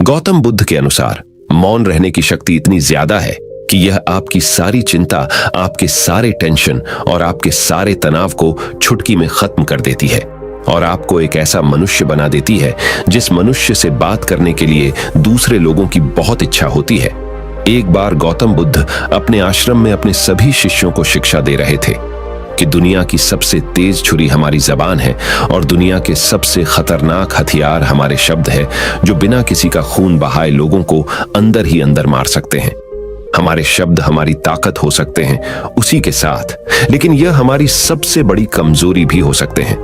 गौतम बुद्ध के अनुसार मौन रहने की शक्ति इतनी ज्यादा है कि यह आपकी सारी चिंता, आपके सारे टेंशन और आपके सारे तनाव को चुटकी में खत्म कर देती है और आपको एक ऐसा मनुष्य बना देती है जिस मनुष्य से बात करने के लिए दूसरे लोगों की बहुत इच्छा होती है। एक बार गौतम बुद्ध अपने आश्रम में अपने सभी शिष्यों को शिक्षा दे रहे थे कि दुनिया की सबसे तेज छुरी हमारी जबान है और दुनिया के सबसे खतरनाक हथियार हमारे शब्द है, जो बिना किसी का खून बहाए लोगों को अंदर ही अंदर मार सकते हैं। हमारे शब्द हमारी ताकत हो सकते हैं उसी के साथ, लेकिन यह हमारी सबसे बड़ी कमजोरी भी हो सकते हैं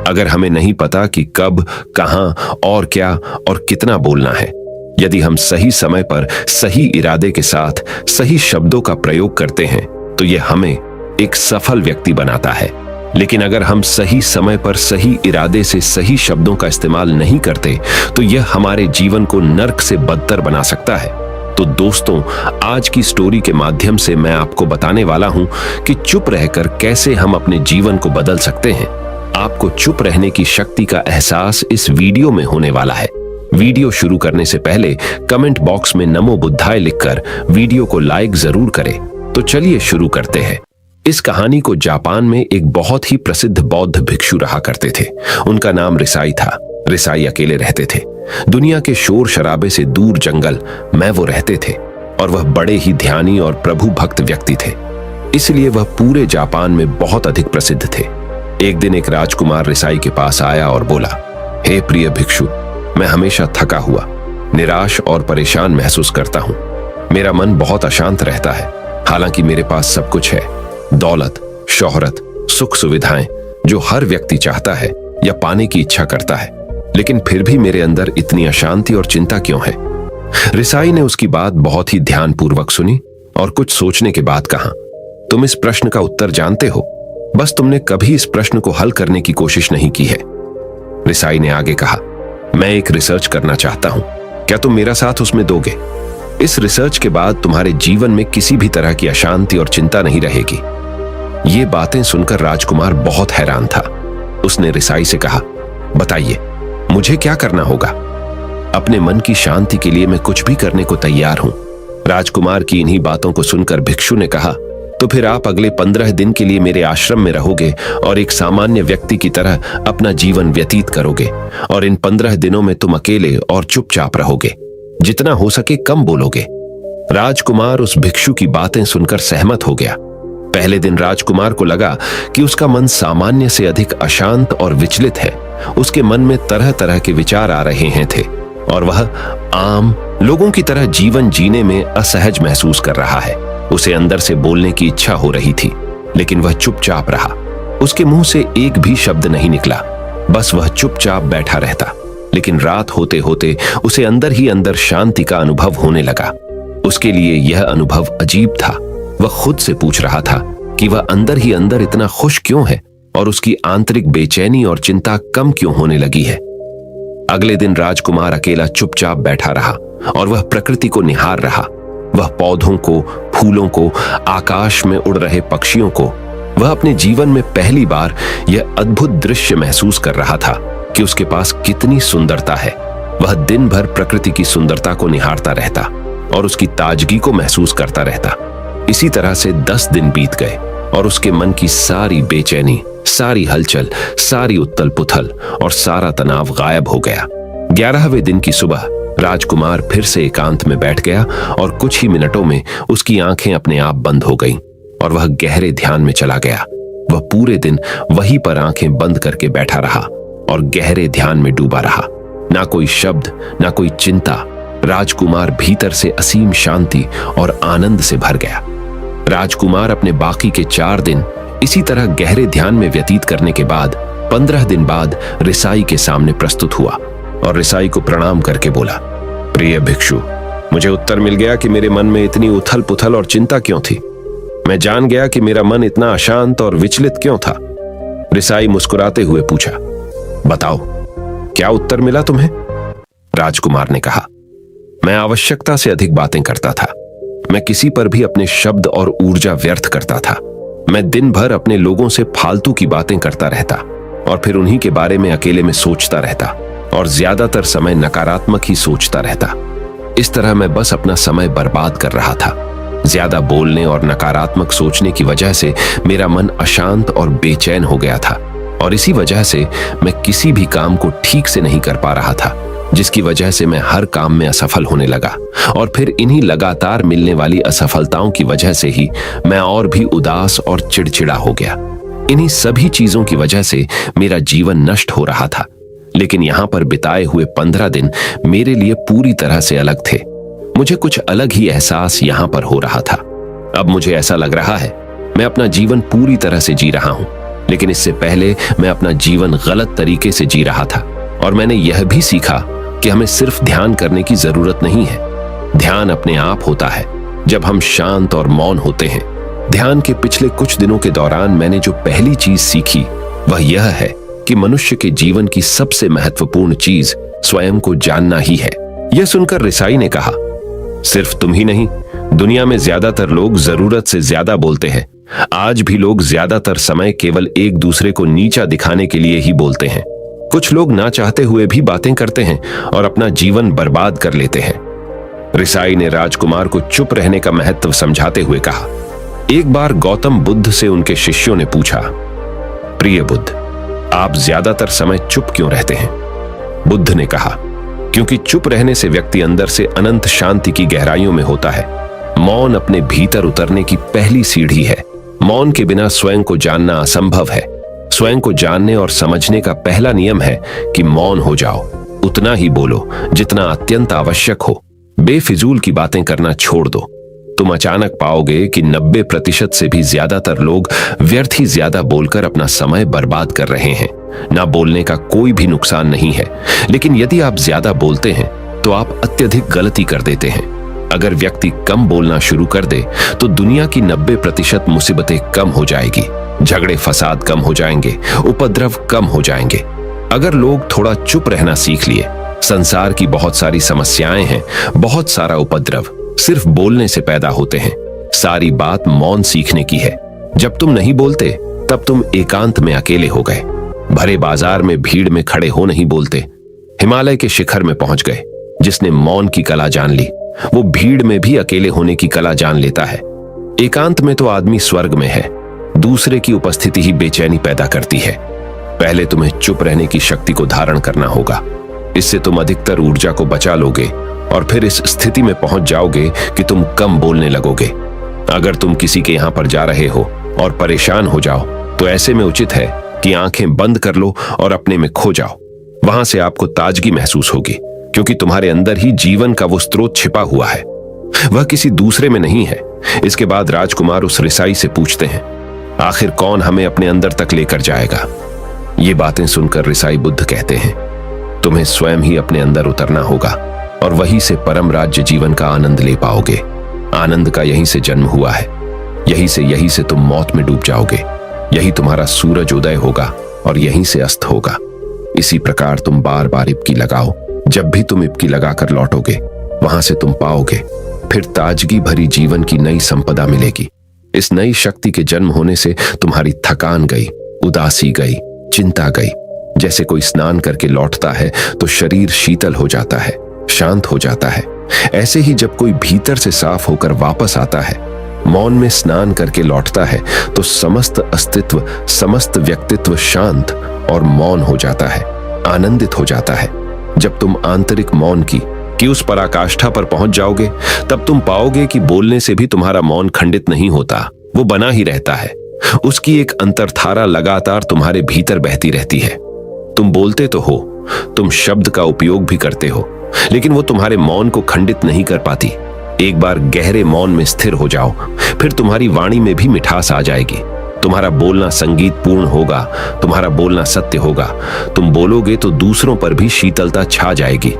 अगर हमें नहीं पता कि कब, कहां और क्या और कितना बोलना है। यदि हम सही समय पर सही इरादे के साथ सही शब्दों का प्रयोग करते हैं तो यह हमें एक सफल व्यक्ति बनाता है। लेकिन अगर हम सही समय पर सही इरादे से सही शब्दों का इस्तेमाल नहीं करते तो यह हमारे जीवन को नर्क से बदतर बना सकता है। तो दोस्तों, आज की स्टोरी के माध्यम से मैं आपको बताने वाला हूं कि चुप रहकर कैसे हम अपने जीवन को बदल सकते हैं। आपको चुप रहने की शक्ति का एहसास इस वीडियो में होने वाला है। वीडियो शुरू करने से पहले कमेंट बॉक्स में नमो बुद्धाय लिखकर वीडियो को लाइक जरूर करें। तो चलिए शुरू करते हैं। इस कहानी को जापान में एक बहुत ही प्रसिद्ध बौद्ध भिक्षु रहा करते थे। उनका नाम रिसाई था। रिसाई अकेले रहते थे। दुनिया के शोर शराबे से दूर जंगल में वो रहते थे और वह बड़े ही ध्यानी और प्रभु भक्त व्यक्ति थे, इसलिए वह पूरे जापान में बहुत अधिक प्रसिद्ध थे। एक दिन एक राजकुमार रिसाई के पास आया और बोला, हे प्रिय भिक्षु, मैं हमेशा थका हुआ, निराश और परेशान महसूस करता हूँ। मेरा मन बहुत अशांत रहता है। हालांकि मेरे पास सब कुछ है, दौलत, शोहरत, सुख सुविधाएं जो हर व्यक्ति चाहता है या पाने की इच्छा करता है, लेकिन फिर भी मेरे अंदर इतनी अशांति और चिंता क्यों है? रिसाई ने उसकी बात बहुत ही ध्यानपूर्वक सुनी और कुछ सोचने के बाद कहा, तुम इस प्रश्न का उत्तर जानते हो, बस तुमने कभी इस प्रश्न को हल करने की कोशिश नहीं की है। रिसाई ने आगे कहा, मैं एक रिसर्च करना चाहता हूं, क्या तुम मेरा साथ उसमें दोगे? इस रिसर्च के बाद तुम्हारे जीवन में किसी भी तरह की अशांति और चिंता नहीं रहेगी। ये बातें सुनकर राजकुमार बहुत हैरान था। उसने रिसाई से कहा, बताइए, मुझे क्या करना होगा? अपने मन की शांति के लिए मैं कुछ भी करने को तैयार हूं। राजकुमार की इन्हीं बातों को सुनकर भिक्षु ने कहा, तो फिर आप अगले 15 दिन के लिए मेरे आश्रम में रहोगे और एक सामान्य व्यक्ति की तरह अपना जीवन व्यतीत करोगे और इन 15 दिनों में तुम अकेले और चुपचाप रहोगे, जितना हो सके कम बोलोगे। राजकुमार उस भिक्षु की बातें सुनकर सहमत हो गया। पहले दिन राजकुमार को लगा कि उसका मन सामान्य से अधिक अशांत और विचलित है। उसके मन में तरह तरह के विचार आ रहे हैं थे और वह आम लोगों की तरह जीवन जीने में असहज महसूस कर रहा है। उसे अंदर से बोलने की इच्छा हो रही थी, लेकिन वह चुपचाप रहा। उसके मुंह से एक भी शब्द नहीं निकला, बस वह चुपचाप बैठा रहता। लेकिन रात होते होते उसे अंदर ही अंदर शांति का अनुभव होने लगा। उसके लिए यह अनुभव अजीब था। वह खुद से पूछ रहा था कि वह अंदर ही अंदर इतना खुश क्यों है और उसकी आंतरिक बेचैनी और चिंता कम क्यों होने लगी है। अगले दिन राजकुमार अकेला चुपचाप बैठा रहा और वह प्रकृति को निहार रहा। वह पौधों को, फूलों को, आकाश में उड़ रहे पक्षियों को, वह अपने जीवन में पहली बार यह अद्भुत दृश्य महसूस कर रहा था कि उसके पास कितनी सुंदरता है। वह दिन भर प्रकृति की सुंदरता को निहारता रहता और उसकी ताजगी को महसूस करता रहता। इसी तरह से 10 दिन बीत गए और उसके मन की सारी बेचैनी, सारी हलचल, सारी उथल पुथल और सारा तनाव गायब हो गया। 11वें दिन की सुबह राजकुमार फिर से एकांत में बैठ गया और कुछ ही मिनटों में उसकी आंखें अपने आप बंद हो गईं और वह गहरे ध्यान में चला गया। वह पूरे दिन वहीं पर आंखें बंद करके बैठा रहा और गहरे ध्यान में डूबा रहा। ना कोई शब्द, ना कोई चिंता। राजकुमार भीतर से असीम शांति और आनंद से भर गया। राजकुमार अपने बाकी के 4 दिन इसी तरह गहरे ध्यान में व्यतीत करने के बाद 15 दिन बाद रिसाई के सामने प्रस्तुत हुआ और रिसाई को प्रणाम करके बोला, प्रिय भिक्षु, मुझे उत्तर मिल गया कि मेरे मन में इतनी उथल पुथल और चिंता क्यों थी। मैं जान गया कि मेरा मन इतना अशांत और विचलित क्यों था। रिसाई मुस्कुराते हुए पूछा, बताओ, क्या उत्तर मिला तुम्हें? राजकुमार ने कहा, मैं आवश्यकता से अधिक बातें करता था। मैं किसी पर भी अपने शब्द और ऊर्जा व्यर्थ करता था। मैं दिन भर अपने लोगों से फालतू की बातें करता रहता और फिर उन्हीं के बारे में अकेले में सोचता रहता और ज्यादातर समय नकारात्मक ही सोचता रहता। इस तरह मैं बस अपना समय बर्बाद कर रहा था। ज्यादा बोलने और नकारात्मक सोचने की वजह से मेरा मन अशांत और बेचैन हो गया था, और इसी वजह से मैं किसी भी काम को ठीक से नहीं कर पा रहा था, जिसकी वजह से मैं हर काम में असफल होने लगा। और फिर इन्हीं लगातार मिलने वाली असफलताओं की वजह से ही मैं और भी उदास और चिड़चिड़ा हो गया। इन्हीं सभी चीजों की वजह से मेरा जीवन नष्ट हो रहा था। लेकिन यहां पर बिताए हुए 15 दिन मेरे लिए पूरी तरह से अलग थे। मुझे कुछ अलग ही एहसास यहां पर हो रहा था। अब मुझे ऐसा लग रहा है मैं अपना जीवन पूरी तरह से जी रहा हूं, लेकिन इससे पहले मैं अपना जीवन गलत तरीके से जी रहा था। और मैंने यह भी सीखा कि हमें सिर्फ ध्यान करने की जरूरत नहीं है। ध्यान अपने आप होता है जब हम शांत और मौन होते हैं। ध्यान के पिछले कुछ दिनों के दौरान मैंने जो पहली चीज सीखी वह यह है कि मनुष्य के जीवन की सबसे महत्वपूर्ण चीज स्वयं को जानना ही है। यह सुनकर रिसाई ने कहा, सिर्फ तुम ही नहीं, दुनिया में ज्यादातर लोग जरूरत से ज्यादा बोलते हैं। आज भी लोग ज्यादातर समय केवल एक दूसरे को नीचा दिखाने के लिए ही बोलते हैं। कुछ लोग ना चाहते हुए भी बातें करते हैं और अपना जीवन बर्बाद कर लेते हैं। रिसाई ने राजकुमार को चुप रहने का महत्व समझाते हुए कहा। एक बार गौतम बुद्ध से उनके शिष्यों ने पूछा, प्रिय बुद्ध, आप ज्यादातर समय चुप क्यों रहते हैं? बुद्ध ने कहा, क्योंकि चुप रहने से व्यक्ति अंदर से अनंत शांति की गहराइयों में होता है। मौन अपने भीतर उतरने की पहली सीढ़ी है। मौन के बिना स्वयं को जानना असंभव है। स्वयं को जानने और समझने का पहला नियम है कि मौन हो जाओ। उतना ही बोलो जितना अत्यंत आवश्यक हो। बेफिजूल की बातें करना छोड़ दो। तुम अचानक पाओगे कि 90% से भी ज्यादातर लोग व्यर्थ ही ज्यादा बोलकर अपना समय बर्बाद कर रहे हैं। ना बोलने का कोई भी नुकसान नहीं है, लेकिन यदि आप ज्यादा बोलते हैं तो आप अत्यधिक गलती कर देते हैं। अगर व्यक्ति कम बोलना शुरू कर दे तो दुनिया की 90% मुसीबतें कम हो जाएगी, झगड़े फसाद कम हो जाएंगे, उपद्रव कम हो जाएंगे। अगर लोग थोड़ा चुप रहना सीख लिए, संसार की बहुत सारी समस्याएं हैं, बहुत सारा उपद्रव सिर्फ बोलने से पैदा होते हैं। सारी बात मौन सीखने की है। जब तुम नहीं बोलते तब तुम एकांत में अकेले हो गए। भरे बाजार में भीड़ में खड़े हो नहीं बोलते। हिमालय के शिखर में पहुंच गए। जिसने मौन की कला जान ली वो भीड़ में भी अकेले होने की कला जान लेता है। एकांत में तो आदमी स्वर्ग में है। दूसरे की उपस्थिति ही बेचैनी पैदा करती है। पहले तुम्हें चुप रहने की शक्ति को धारण करना होगा। इससे तुम अधिकतर ऊर्जा को बचा लोगे और फिर इस स्थिति में पहुंच जाओगे कि तुम कम बोलने लगोगे। अगर तुम किसी के यहां पर जा रहे हो और परेशान हो जाओ तो ऐसे में उचित है कि आंखें बंद कर लो और अपने में खो जाओ। वहां से आपको ताजगी महसूस होगी, क्योंकि तुम्हारे अंदर ही जीवन का वो स्रोत छिपा हुआ है, वह किसी दूसरे में नहीं है। इसके बाद राजकुमार उस रिसाई से पूछते हैं, आखिर कौन हमें अपने अंदर तक लेकर जाएगा? ये बातें सुनकर रिसाई बुद्ध कहते हैं, तुम्हें स्वयं ही अपने अंदर उतरना होगा और वहीं से परम राज्य जीवन का आनंद ले पाओगे। आनंद का यहीं से जन्म हुआ है। यहीं से तुम मौत में डूब जाओगे। यही तुम्हारा सूरज उदय होगा और यहीं से अस्त होगा। इसी प्रकार तुम बार बार इबकी लगाओ। जब भी तुम इबकी लगाकर लौटोगे वहां से तुम पाओगे फिर ताजगी भरी जीवन की नई संपदा मिलेगी। इस नई शक्ति के जन्म होने से तुम्हारी थकान गई, उदासी गई, चिंता गई। जैसे कोई स्नान करके लौटता है तो शरीर शीतल हो जाता है, शांत हो जाता है। ऐसे ही जब कोई भीतर से साफ होकर वापस आता है, मौन में स्नान करके लौटता है, तो समस्त अस्तित्व, समस्त व्यक्तित्व शांत और मौन हो जाता है, आनंदित हो जाता है। जब तुम आंतरिक मौन की उस पराकाष्ठा पर पहुंच जाओगे तब तुम पाओगे कि बोलने से भी तुम्हारा मौन खंडित नहीं होता, वो बना ही रहता है। उसकी एक अंतर्धारा लगातार तुम्हारे भीतर बहती रहती है। तुम बोलते तो हो, तुम शब्द का उपयोग भी करते हो, लेकिन वो तुम्हारे मौन को खंडित नहीं कर पाती। एक बार गहरे मौन में स्थिर हो जाओ, फिर तुम्हारी वाणी में भी मिठास आ जाएगी। तुम्हारा बोलना संगीत पूर्ण होगा, तुम्हारा बोलना सत्य होगा। तुम बोलोगे तो दूसरों पर भी शीतलता छा जाएगी।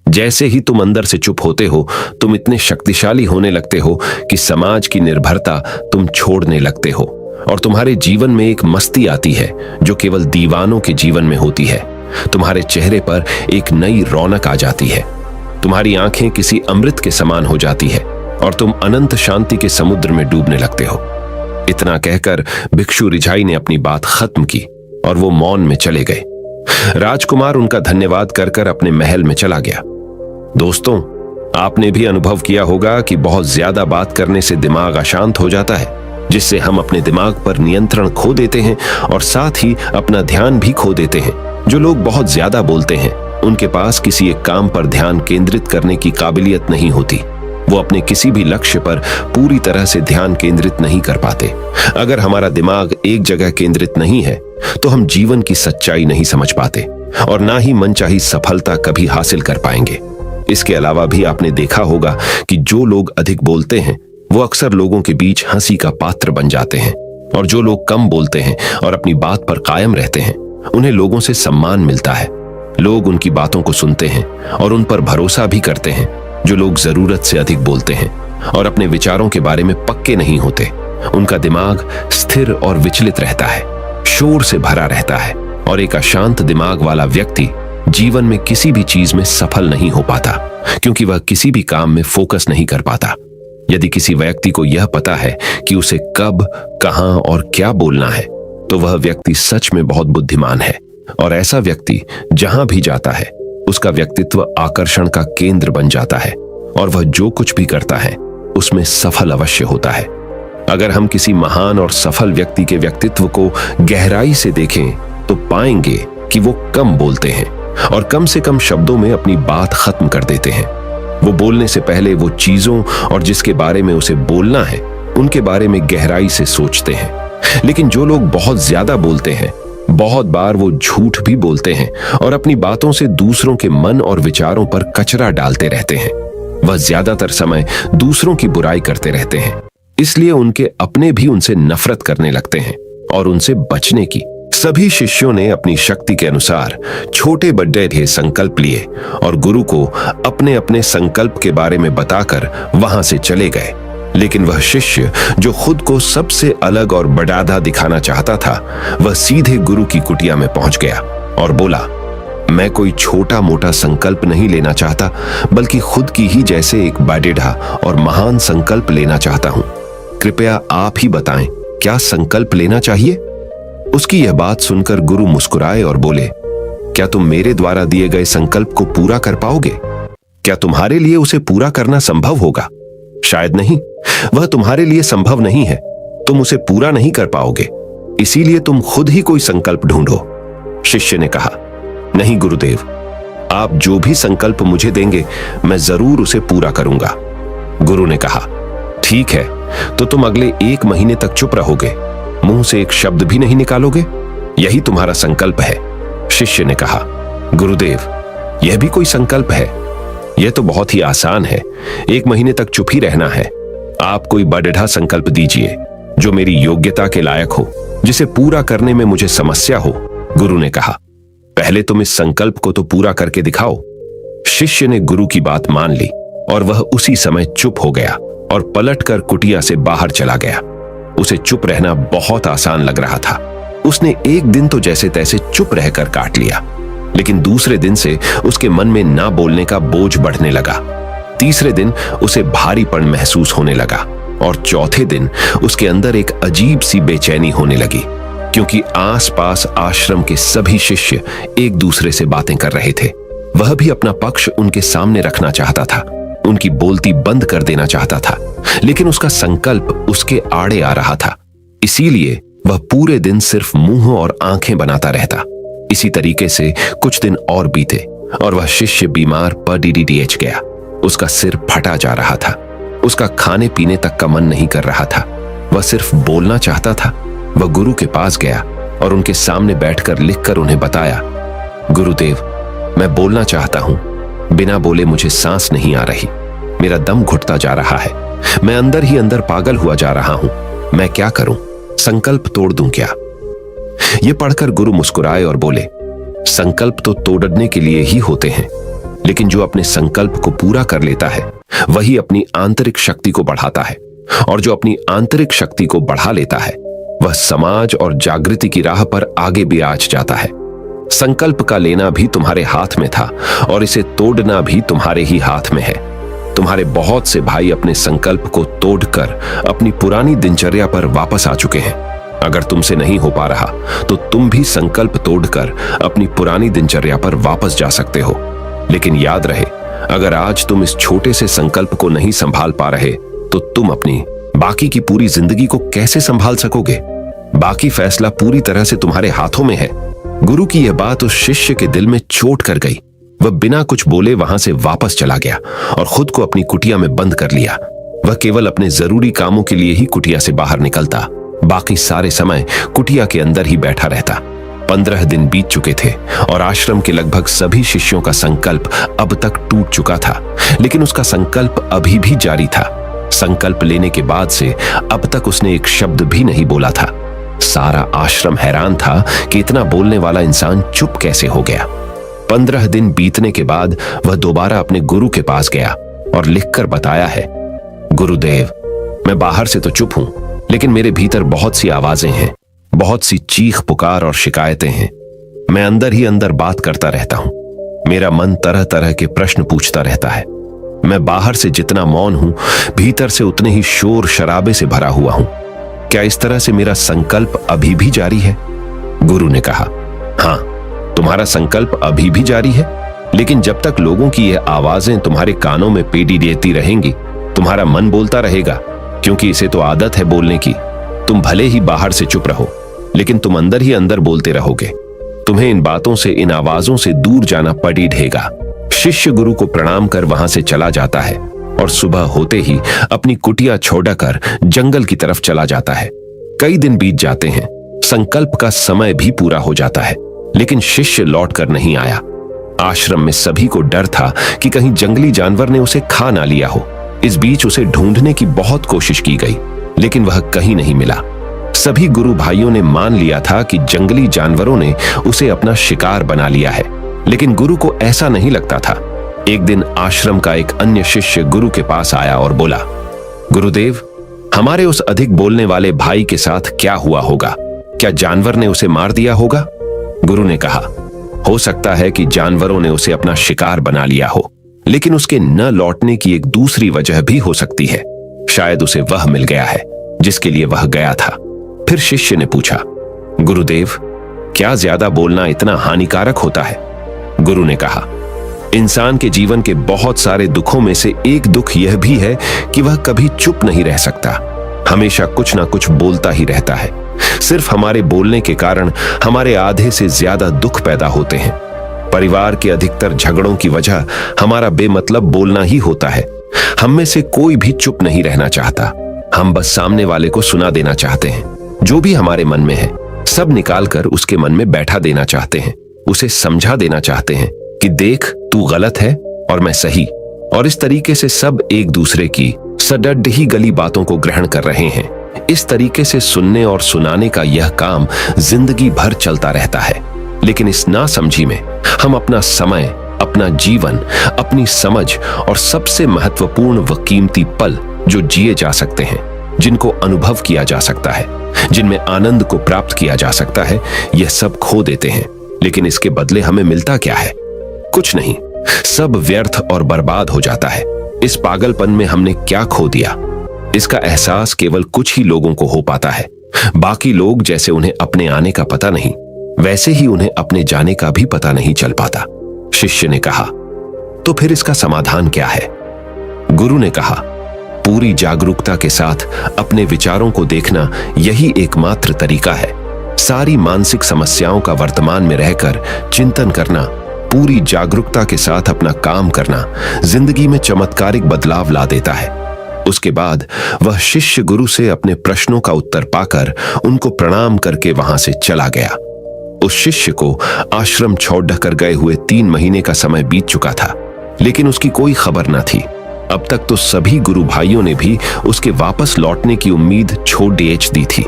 जैसे ही तुम अंदर से चुप होते हो, तुम इतने शक्तिशाली होने लगते हो कि समाज की निर्भरता तुम छोड़ने लगते हो और तुम्हारे जीवन में एक मस्ती आती है जो केवल दीवानों के जीवन में होती है। तुम्हारे चेहरे पर एक नई रौनक आ जाती है। तुम्हारी आंखें किसी अमृत के समान हो जाती है और तुम अनंत शांति के समुद्र में डूबने लगते हो। इतना कहकर भिक्षु रिझाई ने अपनी बात खत्म की और वो मौन में चले गए। राजकुमार उनका धन्यवाद कर अपने महल में चला गया। दोस्तों, आपने भी अनुभव किया होगा कि बहुत ज्यादा बात करने से दिमाग अशांत हो जाता है, जिससे हम अपने दिमाग पर नियंत्रण खो देते हैं और साथ ही अपना ध्यान भी खो देते हैं। जो लोग बहुत ज्यादा बोलते हैं उनके पास किसी एक काम पर ध्यान केंद्रित करने की काबिलियत नहीं होती। वो अपने किसी भी लक्ष्य पर पूरी तरह से ध्यान केंद्रित नहीं कर पाते। अगर हमारा दिमाग एक जगह केंद्रित नहीं है तो हम जीवन की सच्चाई नहीं समझ पाते और ना ही मनचाही सफलता कभी हासिल कर पाएंगे। इसके अलावा भी आपने देखा होगा कि जो लोग अधिक बोलते हैं वो अक्सर लोगों के बीच हंसी का पात्र बन जाते हैं, और जो लोग कम बोलते हैं और अपनी बात पर कायम रहते हैं उन्हें लोगों से सम्मान मिलता है। लोग उनकी बातों को सुनते हैं और उन पर भरोसा भी करते हैं। जो लोग जरूरत से अधिक बोलते हैं और अपने विचारों के बारे में पक्के नहीं होते, उनका दिमाग स्थिर और विचलित रहता है, शोर से भरा रहता है, और एक अशांत दिमाग वाला व्यक्ति जीवन में किसी भी चीज में सफल नहीं हो पाता, क्योंकि वह किसी भी काम में फोकस नहीं कर पाता। यदि किसी व्यक्ति को यह पता है कि उसे कब, कहां और क्या बोलना है, तो वह व्यक्ति सच में बहुत बुद्धिमान है, और ऐसा व्यक्ति जहां भी जाता है उसका व्यक्तित्व आकर्षण का केंद्र बन जाता है और वह जो कुछ भी करता है उसमें सफल अवश्य होता है। अगर हम किसी महान और सफल व्यक्ति के व्यक्तित्व को गहराई से देखें तो पाएंगे कि वो कम बोलते हैं और कम से कम शब्दों में अपनी बात खत्म कर देते हैं। वो बोलने से पहले वो चीजों और जिसके बारे में उसे बोलना है उनके बारे में गहराई से सोचते हैं। लेकिन जो लोग बहुत ज्यादा बोलते हैं, बहुत बार वो झूठ भी बोलते हैं और अपनी बातों से दूसरों के मन और विचारों पर कचरा डालते रहते हैं। वह ज्यादातर समय दूसरों की बुराई करते रहते हैं, इसलिए उनके अपने भी उनसे नफरत करने लगते हैं और उनसे बचने की। सभी शिष्यों ने अपनी शक्ति के अनुसार छोटे बड़े संकल्प लिए और गुरु को अपने अपने संकल्प के बारे में बताकर वहां से चले गए। लेकिन वह शिष्य जो खुद को सबसे अलग और बड़ादा दिखाना चाहता था, वह सीधे गुरु की कुटिया में पहुंच गया और बोला, मैं कोई छोटा मोटा संकल्प नहीं लेना चाहता, बल्कि खुद की ही जैसे एक बड़ेढ़ा और महान संकल्प लेना चाहता हूं। कृपया आप ही बताएं, क्या संकल्प लेना चाहिए? उसकी यह बात सुनकर गुरु मुस्कुराए और बोले, क्या तुम मेरे द्वारा दिए गए संकल्प को पूरा कर पाओगे? क्या तुम्हारे लिए उसे पूरा करना संभव होगा? शायद नहीं। वह तुम्हारे लिए संभव नहीं है, तुम उसे पूरा नहीं कर पाओगे, इसीलिए तुम खुद ही कोई संकल्प ढूंढो। शिष्य ने कहा, नहीं गुरुदेव, आप जो भी संकल्प मुझे देंगे मैं जरूर उसे पूरा करूंगा। गुरु ने कहा, ठीक है, तो तुम अगले 1 महीने तक चुप रहोगे, मुंह से एक शब्द भी नहीं निकालोगे, यही तुम्हारा संकल्प है। शिष्य ने कहा, गुरुदेव, यह भी कोई संकल्प है? यह तो बहुत ही आसान है, 1 महीने तक चुप ही रहना है। आप कोई बड़ेढ़ा संकल्प दीजिए जो मेरी योग्यता के लायक हो, जिसे पूरा करने में मुझे समस्या हो। गुरु ने कहा, पहले तुम इस संकल्प को तो पूरा करके दिखाओ। शिष्य ने गुरु की बात मान ली और वह उसी समय चुप हो गया और पलटकर कुटिया से बाहर चला गया। उसे चुप रहना बहुत आसान लग रहा था। उसने एक दिन तो जैसे तैसे चुप रहकर काट लिया, लेकिन दूसरे दिन से उसके मन में ना बोलने का बोझ बढ़ने लगा। तीसरे दिन उसे भारीपन महसूस होने लगा और चौथे दिन उसके अंदर एक अजीब सी बेचैनी होने लगी, क्योंकि आसपास आश्रम के सभी शिष्य एक दूसरे से बातें कर रहे थे। वह भी अपना पक्ष उनके सामने रखना चाहता था, उनकी बोलती बंद कर देना चाहता था, लेकिन उसका संकल्प उसके आड़े आ रहा था। इसीलिए वह पूरे दिन सिर्फ मुंह और आंखें बनाता रहता। इसी तरीके से कुछ दिन और बीते और वह शिष्य बीमार पड़ीडीएच गया। उसका सिर फटा जा रहा था, उसका खाने पीने तक का मन नहीं कर रहा था, वह सिर्फ बोलना चाहता था। वह गुरु के पास गया और उनके सामने बैठकर लिखकर उन्हें बताया, गुरुदेव, मैं बोलना चाहता हूं, बिना बोले मुझे सांस नहीं आ रही, मेरा दम घुटता जा रहा है, मैं अंदर ही अंदर पागल हुआ जा रहा हूं, मैं क्या करूं? संकल्प तोड़ दूं क्या? यह पढ़कर गुरु मुस्कुराए और बोले, संकल्प तो तोड़ने के लिए ही होते हैं, लेकिन जो अपने संकल्प को पूरा कर लेता है वही अपनी आंतरिक शक्ति को बढ़ाता है, और जो अपनी आंतरिक शक्ति को बढ़ा लेता है वह समाज और जागृति की राह पर आगे भी आज जाता है। संकल्प का लेना भी तुम्हारे हाथ में था और इसे तोड़ना भी तुम्हारे ही हाथ में है। तुम्हारे बहुत से भाई अपने संकल्प को तोड़कर अपनी पुरानी दिनचर्या पर वापस आ चुके हैं। अगर तुमसे नहीं हो पा रहा तो तुम भी संकल्प तोड़कर अपनी पुरानी दिनचर्या पर वापस जा सकते हो। लेकिन याद रहे, अगर आज तुम इस छोटे से संकल्प को नहीं संभाल पा रहे तो तुम अपनी बाकी की पूरी जिंदगी को कैसे संभाल सकोगे? बाकी फैसला पूरी तरह से तुम्हारे हाथों में है। गुरु की यह बात उस शिष्य के दिल में चोट कर गई। वह बिना कुछ बोले वहां से वापस चला गया और खुद को अपनी कुटिया में बंद कर लिया। वह केवल अपने जरूरी कामों के लिए ही कुटिया से बाहर निकलता, बाकी सारे समय कुटिया के अंदर ही बैठा रहता। 15 दिन बीत चुके थे और आश्रम के लगभग सभी शिष्यों का संकल्प अब तक टूट चुका था, लेकिन उसका संकल्प अभी भी जारी था। संकल्प लेने के बाद से अब तक उसने एक शब्द भी नहीं बोला था। सारा आश्रम हैरान था कि इतना बोलने वाला इंसान चुप कैसे हो गया। 15 दिन बीतने के बाद वह दोबारा अपने गुरु के पास गया और लिखकर बताया है, गुरुदेव, मैं बाहर से तो चुप हूं, लेकिन मेरे भीतर बहुत सी आवाजें हैं, बहुत सी चीख पुकार और शिकायतें हैं। मैं अंदर ही अंदर बात करता रहता हूं। मेरा मन तरह तरह के प्रश्न पूछता रहता है। मैं बाहर से जितना मौन हूं, भीतर से उतने ही शोर शराबे से भरा हुआ हूं। क्या इस तरह से मेरा संकल्प अभी भी जारी है? गुरु ने कहा, हां, तुम्हारा संकल्प अभी भी जारी है, लेकिन जब तक लोगों की यह आवाजें तुम्हारे कानों में पेड़ी देती रहेंगी, तुम्हारा मन बोलता रहेगा, क्योंकि इसे तो आदत है बोलने की। तुम भले ही बाहर से चुप रहो, लेकिन तुम अंदर ही अंदर बोलते रहोगे। तुम्हें इन बातों से, इन आवाजों से दूर जाना पड़ ही रहेगा। शिष्य गुरु को प्रणाम कर वहां से चला जाता है और सुबह होते ही अपनी कुटिया छोड़कर जंगल की तरफ चला जाता है। कई दिन बीत जाते हैं, संकल्प का समय भी पूरा हो जाता है, लेकिन शिष्य लौटकर नहीं आया। आश्रम में सभी को डर था कि कहीं जंगली जानवर ने उसे खा ना लिया हो। इस बीच उसे ढूंढने की बहुत कोशिश की गई, लेकिन वह कहीं नहीं मिला। सभी गुरु भाइयों ने मान लिया था कि जंगली जानवरों ने उसे अपना शिकार बना लिया है, लेकिन गुरु को ऐसा नहीं लगता था। एक दिन आश्रम का एक अन्य शिष्य गुरु के पास आया और बोला, गुरुदेव, हमारे उस अधिक बोलने वाले भाई के साथ क्या हुआ होगा? क्या जानवर ने उसे मार दिया होगा? गुरु ने कहा, हो सकता है कि जानवरों ने उसे अपना शिकार बना लिया हो, लेकिन उसके न लौटने की एक दूसरी वजह भी हो सकती है। शायद उसे वह मिल गया है जिसके लिए वह गया था। फिर शिष्य ने पूछा, गुरुदेव, क्या ज्यादा बोलना इतना हानिकारक होता है? गुरु ने कहा, इंसान के जीवन के बहुत सारे दुखों में से एक दुख यह भी है कि वह कभी चुप नहीं रह सकता, हमेशा कुछ ना कुछ बोलता ही रहता है। सिर्फ हमारे बोलने के कारण हमारे आधे से ज्यादा दुख पैदा होते हैं। परिवार के अधिकतर झगड़ों की वजह हमारा बेमतलब बोलना ही होता है। हम में से कोई भी चुप नहीं रहना चाहता। हम बस सामने वाले को सुना देना चाहते हैं। जो भी हमारे मन में है सब निकालकर उसके मन में बैठा देना चाहते हैं। उसे समझा देना चाहते हैं कि देख, तू गलत है और मैं सही। और इस तरीके से सब एक दूसरे की सडड ही गली बातों को ग्रहण कर रहे हैं। इस तरीके से सुनने और सुनाने का यह काम जिंदगी भर चलता रहता है। लेकिन इस नासमझी में हम अपना समय, अपना जीवन, अपनी समझ और सबसे महत्वपूर्ण व कीमती पल जो जिए जा सकते हैं, जिनको अनुभव किया जा सकता है, जिनमें आनंद को प्राप्त किया जा सकता है, यह सब खो देते हैं। लेकिन इसके बदले हमें मिलता क्या है? कुछ नहीं, सब व्यर्थ और बर्बाद हो जाता है। इस पागलपन में हमने क्या खो दिया? इसका एहसास केवल कुछ ही लोगों को हो पाता है। बाकी लोग जैसे उन्हें अपने आने का पता नहीं, वैसे ही उन्हें अपने जाने का भी पता नहीं चल पाता। शिष्य ने कहा, तो फिर इसका समाधान क्या है? गुरु ने कहा, पूरी जागरूकता के साथ अपने विचारों को देखना यही एकमात्र तरीका है। सारी मानसिक समस्याओं का वर्तमान में रहकर चिंतन करना, पूरी जागरूकता के साथ अपना काम करना जिंदगी में चमत्कारिक बदलाव ला देता है। उसके बाद वह शिष्य गुरु से अपने प्रश्नों का उत्तर पाकर उनको प्रणाम करके वहां से चला गया। उस शिष्य को आश्रम छोड़कर गए हुए 3 महीने का समय बीत चुका था, लेकिन उसकी कोई खबर न थी। अब तक तो सभी गुरु भाइयों ने भी उसके वापस लौटने की उम्मीद छोड़ दी थी,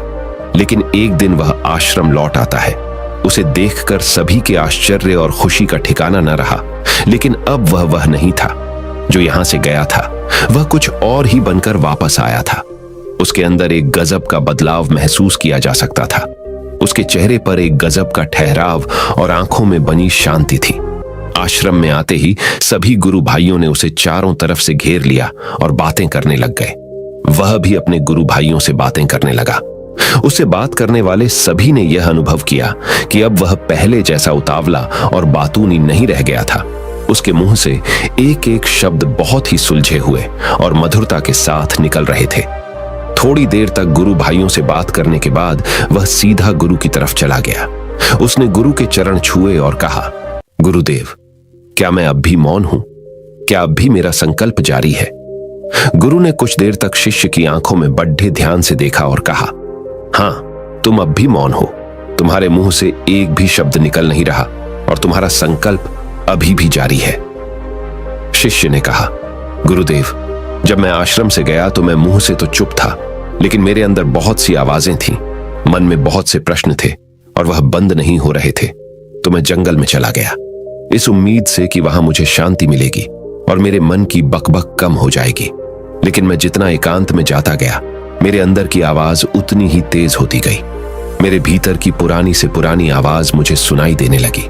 लेकिन एक दिन वह आश्रम लौट आता है। उसे देखकर सभी के आश्चर्य और खुशी का ठिकाना न रहा। लेकिन अब वह नहीं था जो यहां से गया था, वह कुछ और ही बनकर वापस आया था। उसके अंदर एक गजब का बदलाव महसूस किया जा सकता था। उसके चेहरे पर एक गजब का ठहराव और आंखों में बनी शांति थी। आश्रम में आते ही सभी गुरु भाइयों ने उसे चारों तरफ से घेर लिया और बातें करने लग गए। वह भी अपने गुरु भाइयों से बातें करने लगा। उससे बात करने वाले सभी ने यह अनुभव किया कि अब वह पहले जैसा उतावला और बातूनी नहीं रह गया था। उसके मुंह से एक एक शब्द बहुत ही सुलझे हुए और मधुरता के साथ निकल रहे थे। थोड़ी देर तक गुरु भाइयों से बात करने के बाद वह सीधा गुरु की तरफ चला गया। उसने गुरु के चरण छुए और कहा, गुरुदेव, क्या मैं अब भी मौन हूं? क्या अब भी मेरा संकल्प जारी है? गुरु ने कुछ देर तक शिष्य की आंखों में बड्ढे ध्यान से देखा और कहा, हां, तुम अब भी मौन हो। तुम्हारे मुंह से एक भी शब्द निकल नहीं रहा और तुम्हारा संकल्प अभी भी जारी है। शिष्य ने कहा, गुरुदेव, जब मैं आश्रम से गया तो मैं मुंह से तो चुप था, लेकिन मेरे अंदर बहुत सी आवाजें थीं, मन में बहुत से प्रश्न थे और वह बंद नहीं हो रहे थे। तो मैं जंगल में चला गया, इस उम्मीद से कि वहां मुझे शांति मिलेगी और मेरे मन की बकबक कम हो जाएगी। लेकिन मैं जितना एकांत में जाता गया, मेरे अंदर की आवाज उतनी ही तेज होती गई। मेरे भीतर की पुरानी से पुरानी आवाज मुझे सुनाई देने लगी।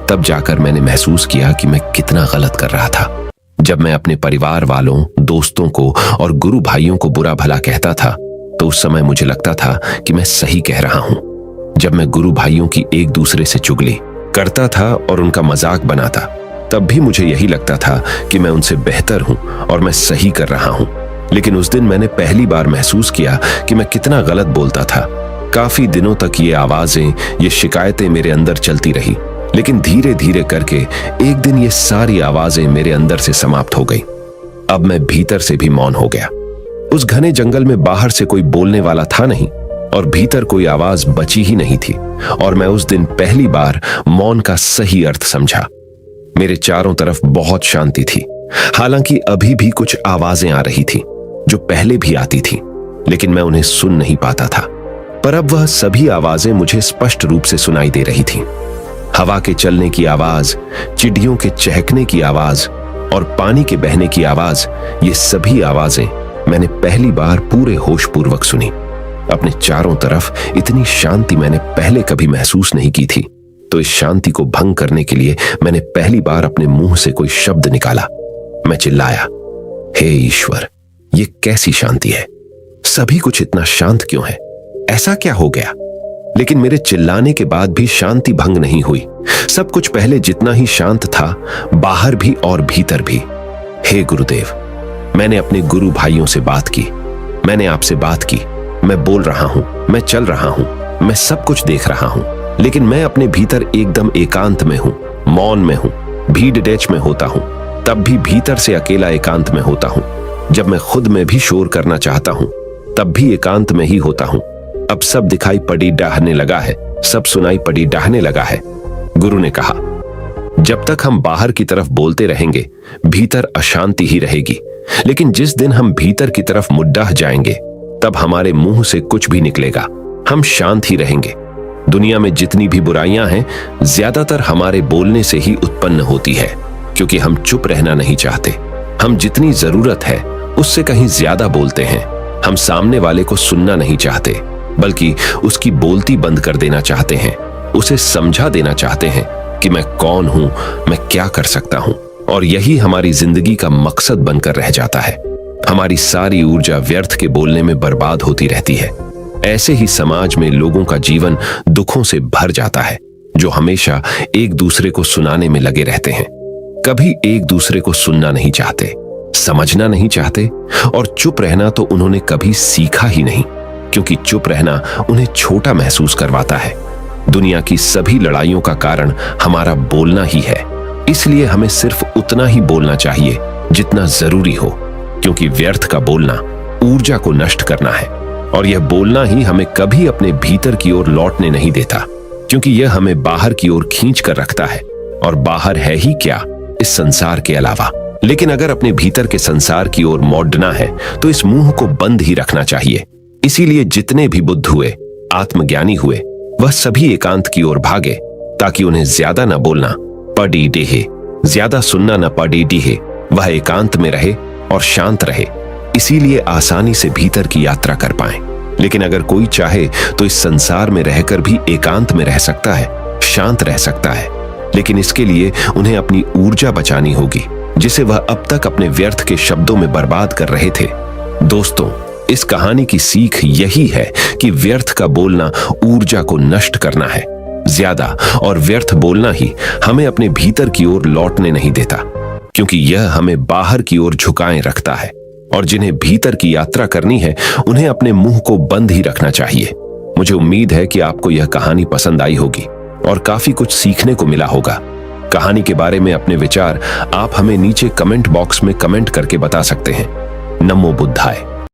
तब जाकर मैंने महसूस किया कि मैं कितना गलत कर रहा था। जब मैं अपने परिवार वालों, दोस्तों को और गुरु भाइयों को बुरा भला कहता था, तो उस समय मुझे लगता था कि मैं सही कह रहा हूं। जब मैं गुरु भाइयों की एक दूसरे से चुगली करता था और उनका मजाक बनाता, तब भी मुझे यही लगता था कि मैं उनसे बेहतर हूं और मैं सही कर रहा हूं। लेकिन उस दिन मैंने पहली बार महसूस किया कि मैं कितना गलत बोलता था। काफी दिनों तक ये आवाजें, ये शिकायतें मेरे अंदर चलती रही, लेकिन धीरे धीरे करके एक दिन ये सारी आवाजें मेरे अंदर से समाप्त हो गई। अब मैं भीतर से भी मौन हो गया। उस घने जंगल में बाहर से कोई बोलने वाला था नहीं और भीतर कोई आवाज बची ही नहीं थी, और मैं उस दिन पहली बार मौन का सही अर्थ समझा। मेरे चारों तरफ बहुत शांति थी। हालांकि अभी भी कुछ आवाजें आ रही थी जो पहले भी आती थी, लेकिन मैं उन्हें सुन नहीं पाता था। पर अब वह सभी आवाजें मुझे स्पष्ट रूप से सुनाई दे रही थीं। हवा के चलने की आवाज, चिड़ियों के चहकने की आवाज और पानी के बहने की आवाज, ये सभी आवाजें मैंने पहली बार पूरे होशपूर्वक सुनी। अपने चारों तरफ इतनी शांति मैंने पहले कभी महसूस नहीं की थी। तो इस शांति को भंग करने के लिए मैंने पहली बार अपने मुंह से कोई शब्द निकाला। मैं चिल्लाया, हे ईश्वर, ये कैसी शांति है? सभी कुछ इतना शांत क्यों है? ऐसा क्या हो गया? लेकिन मेरे चिल्लाने के बाद भी शांति भंग नहीं हुई। सब कुछ पहले जितना ही शांत था, बाहर भी और भीतर भी। हे गुरुदेव, मैंने अपने गुरु भाइयों से बात की, मैंने आपसे बात की। मैं बोल रहा हूं, मैं चल रहा हूं, मैं सब कुछ देख रहा हूं, लेकिन मैं अपने भीतर एकदम एकांत में हूं, मौन में हूं। भीड़ डैच में होता हूं, तब भी भीतर से अकेला एकांत में होता हूं। जब मैं खुद में भी शोर करना चाहता हूं, तब भी एकांत में ही होता हूं। अब सब दिखाई पड़ी डाहने लगा है, सब सुनाई पड़ी डाहने लगा है। गुरु ने कहा, जब तक हम बाहर की तरफ बोलते रहेंगे, भीतर अशांति ही रहेगी। लेकिन जिस दिन हम भीतर की तरफ मुड्डाह जाएंगे, तब हमारे मुंह से कुछ भी निकलेगा, हम शांत ही रहेंगे। दुनिया में जितनी भी बुराइयां हैं, ज्यादातर हमारे बोलने से ही उत्पन्न होती है, क्योंकि हम चुप रहना नहीं चाहते। हम जितनी जरूरत है उससे कहीं ज्यादा बोलते हैं। हम सामने वाले को सुनना नहीं चाहते, बल्कि उसकी बोलती बंद कर देना चाहते हैं। उसे समझा देना चाहते हैं कि मैं कौन हूं, मैं क्या कर सकता हूं। और यही हमारी जिंदगी का मकसद बनकर रह जाता है। हमारी सारी ऊर्जा व्यर्थ के बोलने में बर्बाद होती रहती है। ऐसे ही समाज में लोगों का जीवन दुखों से भर जाता है, जो हमेशा एक दूसरे को सुनाने में लगे रहते हैं। कभी एक दूसरे को सुनना नहीं चाहते, समझना नहीं चाहते, और चुप रहना तो उन्होंने कभी सीखा ही नहीं, क्योंकि चुप रहना उन्हें छोटा महसूस करवाता है। दुनिया की सभी लड़ाइयों का कारण हमारा बोलना ही है। इसलिए हमें सिर्फ उतना ही बोलना चाहिए जितना जरूरी हो, क्योंकि व्यर्थ का बोलना ऊर्जा को नष्ट करना है, और यह बोलना ही हमें कभी अपने भीतर की ओर लौटने नहीं देता, क्योंकि यह हमें बाहर की ओर खींच कर रखता है। और बाहर है ही क्या इस संसार के अलावा। लेकिन अगर अपने भीतर के संसार की ओर मोड़ना है, तो इस मुंह को बंद ही रखना चाहिए। इसीलिए जितने भी बुद्ध हुए, आत्मज्ञानी हुए, वह सभी एकांत की ओर भागे, ताकि उन्हें ज्यादा न बोलना पड़ी डेहे, ज्यादा सुनना न पड़ी डीहे। वह एकांत में रहे और शांत रहे, इसीलिए आसानी से भीतर की यात्रा कर पाए। लेकिन अगर कोई चाहे तो इस संसार में रहकर भी एकांत में रह सकता है, शांत रह सकता है। लेकिन इसके लिए उन्हें अपनी ऊर्जा बचानी होगी, जिसे वह अब तक अपने व्यर्थ के शब्दों में बर्बाद कर रहे थे। दोस्तों, इस कहानी की सीख यही है कि व्यर्थ का बोलना ऊर्जा को नष्ट करना है। ज्यादा और व्यर्थ बोलना ही हमें अपने भीतर की ओर लौटने नहीं देता, क्योंकि यह हमें बाहर की ओर झुकाए रखता है। और जिन्हें भीतर की यात्रा करनी है उन्हें अपने मुंह को बंद ही रखना चाहिए। मुझे उम्मीद है कि आपको यह कहानी पसंद आई होगी और काफी कुछ सीखने को मिला होगा। कहानी के बारे में अपने विचार आप हमें नीचे कमेंट बॉक्स में कमेंट करके बता सकते हैं। नमो बुद्धाय।